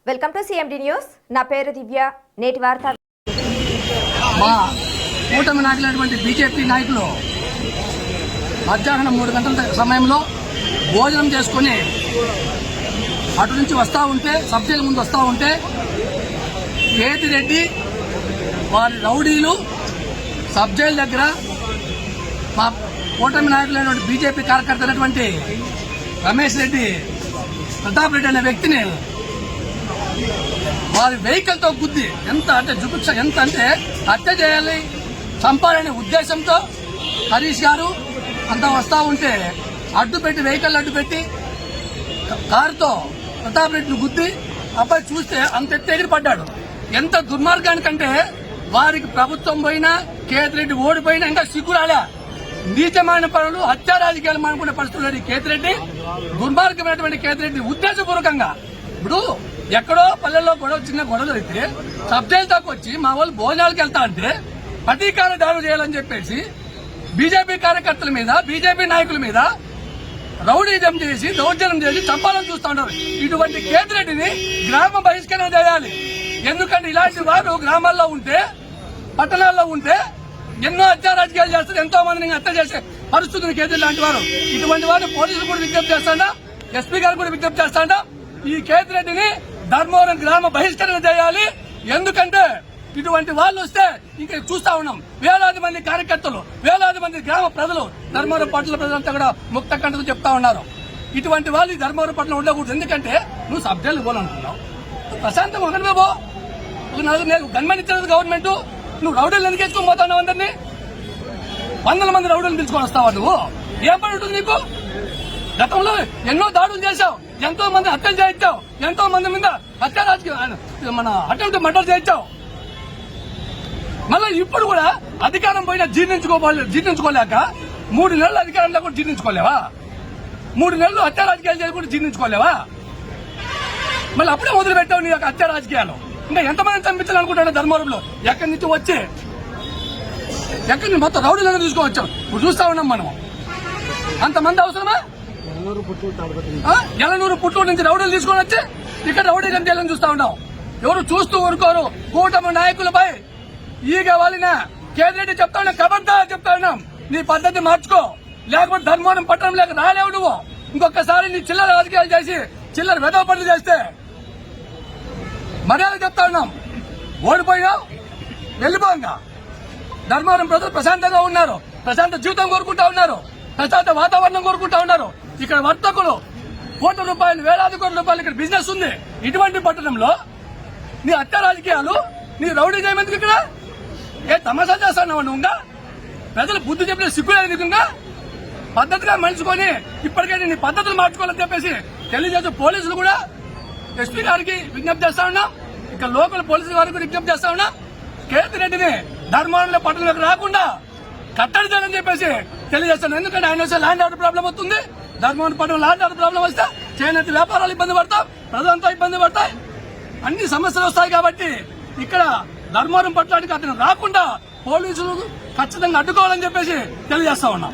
Welcome to CMD news. నా పేరు దివ్య. నేటి వార్త. మా కూటమి నాయకులైనటువంటి బీజేపీ నాయకులు మధ్యాహ్నం 3 గంటల సమయంలో భోజనం చేసుకుని అటు నుంచి వస్తూ ఉంటే, సబ్ జైలు ముందు వస్తూ ఉంటే కేతిరెడ్డి వారి రౌడీలు సబ్ జైలు దగ్గర మా కూటమి నాయకులైనటువంటి బీజేపీ కార్యకర్త అయినటువంటి రమేష్ రెడ్డి, ప్రతాప్ రెడ్డి అనే వ్యక్తిని వారి వెహికల్ తో గుద్ది ఎంత అంటే జుగుప్స ఎంత అంటే హత్య చేయాలి, చంపాలనే ఉద్దేశంతో హరీష్ గారు అంతా వస్తా ఉంటే అడ్డుపెట్టి, వెహికల్ అడ్డుపెట్టి కారుతో ప్రతాప్ రెడ్డిని గుద్ది అబ్బాయి చూస్తే అంత ఎగిరి పడ్డాడు. ఎంత దుర్మార్గానికంటే వారికి ప్రభుత్వం పోయినా, కేతిరెడ్డి ఓడిపోయినా ఇంకా సిగ్గురాలే. నీచమైన పనులు, హత్యా రాజకీయాలు మానుకునే పరిస్థితులు కేతిరెడ్డి, దుర్మార్గమైనటువంటి కేతిరెడ్డి ఉద్దేశపూర్వకంగా ఇప్పుడు ఎక్కడో పల్లెల్లో గొడవ, చిన్న గొడవలు అయితే సబ్ జైలు దాకా వచ్చి మా వాళ్ళు భోజనాలకు వెళ్తా అంటే ప్రతీకార దాడులు చేయాలని చెప్పేసి బీజేపీ కార్యకర్తల మీద, బీజేపీ నాయకుల మీద రౌడీజం చేసి, దౌర్జన్యం చేసి చంపాలని చూస్తూ ఉన్నారు. ఇటువంటి కేతిరెడ్డిని గ్రామ బహిష్కరణ చేయాలి. ఎందుకంటే ఇలాంటి వారు గ్రామాల్లో ఉంటే, పట్టణాల్లో ఉంటే ఎన్నో హత్యా రాజకీయాలు చేస్తారు, ఎంతో మందిని హత్య చేసే పరిస్థితులు కేతిరెడ్డి లాంటి వారు. ఇటువంటి వారు పోలీసులు కూడా విజ్ఞప్తి చేస్తాడా, ఎస్పీ గారు కూడా విజ్ఞప్తి చేస్తాడా, ఈ కేతిరెడ్డిని ధర్మవరం గ్రామ బహిష్కరణ చేయాలి. ఎందుకంటే ఇటువంటి వాళ్ళు వస్తే ఇంకా చూస్తా ఉన్నాం, వేలాది మంది కార్యకర్తలు, వేలాది మంది గ్రామ ప్రజలు, ధర్మవరం పట్టణ ప్రజలంతా కూడా ముక్త కంటతో చెప్తా ఉన్నారు. ఇటువంటి వాళ్ళు ధర్మవరం పట్టణం ఉండకూడదు. ఎందుకంటే నువ్వు సబ్ జైలు పోవాలనుకున్నావు, ప్రశాంతం ఒకరివే పో. నేను గన్మెన్ ఇచ్చేది గవర్నమెంట్, నువ్వు రౌడీలు ఎందుకు ఎత్తుకొని పోతున్నావు? అందరినీ 100 మంది రౌడీలు పిలుచుకొని వస్తావా? నువ్వు ఏం పని ఉంటుంది నీకు? గతంలో ఎన్నో దాడులు చేశావు, ఎంతో మంది హత్యలు చేయించావు, ఎంతో మంది మీద హత్య రాజకీయ మన అటెంప్ట్ మర్డర్ చేయించావు. మళ్ళీ ఇప్పుడు కూడా అధికారం పోయినా జీర్ణించుకోలేక 3 నెలలు అధికారంలో కూడా జీర్ణించుకోలేవా? 3 నెలలు హత్య రాజకీయాలు చేసి కూడా జీర్ణించుకోలేవా? మళ్ళీ అప్పుడే మొదలు పెట్టావు నీ యొక్క హత్య రాజకీయాలు. ఇంకా ఎంతమంది చంపించాలనుకుంటాడు ధర్మవరంలో? ఎక్కడి నుంచి వచ్చి ఎక్కడి నుంచి మొత్తం రౌడీలను తీసుకువచ్చావు. ఇప్పుడు చూస్తా ఉన్నాం మనం. అంతమంది అవసరమా? ఎలనూరు పుట్టూరు నుంచి రౌడీలు తీసుకొని వచ్చి ఇక్కడ రౌడీ గంటలను చూస్తా ఉన్నాం. ఎవరు చూస్తూ ఊరుకోరు. కూటమి నాయకులపై ఈగ వాలిన కేతిరెడ్డి చెప్తా ఉన్నా, ఖబర్దార్ చెప్తా ఉన్నాం, నీ పద్ధతి మార్చుకో, లేకపోతే ధర్మవరం పట్టణం లేక రాలేవు నువ్వు. ఇంకొకసారి నీ చిల్లర రాజకీయాలు చేసి చిల్లర వెధవ పనులు చేస్తే మర్యాద చెప్తా ఉన్నాం. ఓడిపోయినావు, వెళ్ళిపోగా. ధర్మవరం ప్రజలు ప్రశాంతంగా ఉన్నారు, ప్రశాంత జీవితం కోరుకుంటా ఉన్నారు, ప్రశాంత వాతావరణం కోరుకుంటా ఉన్నారు. ఇక్కడ వర్తకులు కోట్ల రూపాయలు, వేలాది కోట్ల రూపాయలు ఇక్కడ బిజినెస్ ఉంది. ఇటువంటి పట్టణంలో నీ హత్య రాజకీయాలు, నీ రౌడీ చేయమందుకు ఇక్కడ ఏ తమాషా చేస్తావు నువ్వు? ప్రజలు బుద్ధి చెప్పిన సిగ్గులేదు. పద్ధతిగా మలుచుకొని ఇప్పటికైనా నీ పద్ధతులు మార్చుకోవాలని చెప్పేసి తెలియజేస్తూ పోలీసులు కూడా ఎస్పీ గారికి విజ్ఞప్తి చేస్తా ఉన్నాం, ఇక్కడ లోకల్ పోలీసుల వారికి విజ్ఞప్తి చేస్తా ఉన్నాం. కేతిరెడ్డిని ధర్మవరంలో పట్టణంలోకి రాకుండా కట్టడి చేయాలని చెప్పేసి తెలియజేస్తాను. ఎందుకంటే ఆయన వస్తే ల్యాండ్ ఆర్డర్ ప్రాబ్లం వస్తుంది. ధర్మవరం పట్టణం ల్యాండ్ ఆర్డర్ ప్రాబ్లం వస్తే చేనేత వ్యాపారాలు ఇబ్బంది పడతాం, ప్రజలంతా ఇబ్బంది పడతాయి, అన్ని సమస్యలు వస్తాయి. కాబట్టి ఇక్కడ ధర్మవరం పట్టణానికి అతను రాకుండా పోలీసులు ఖచ్చితంగా అడ్డుకోవాలని చెప్పేసి తెలియజేస్తా ఉన్నాం.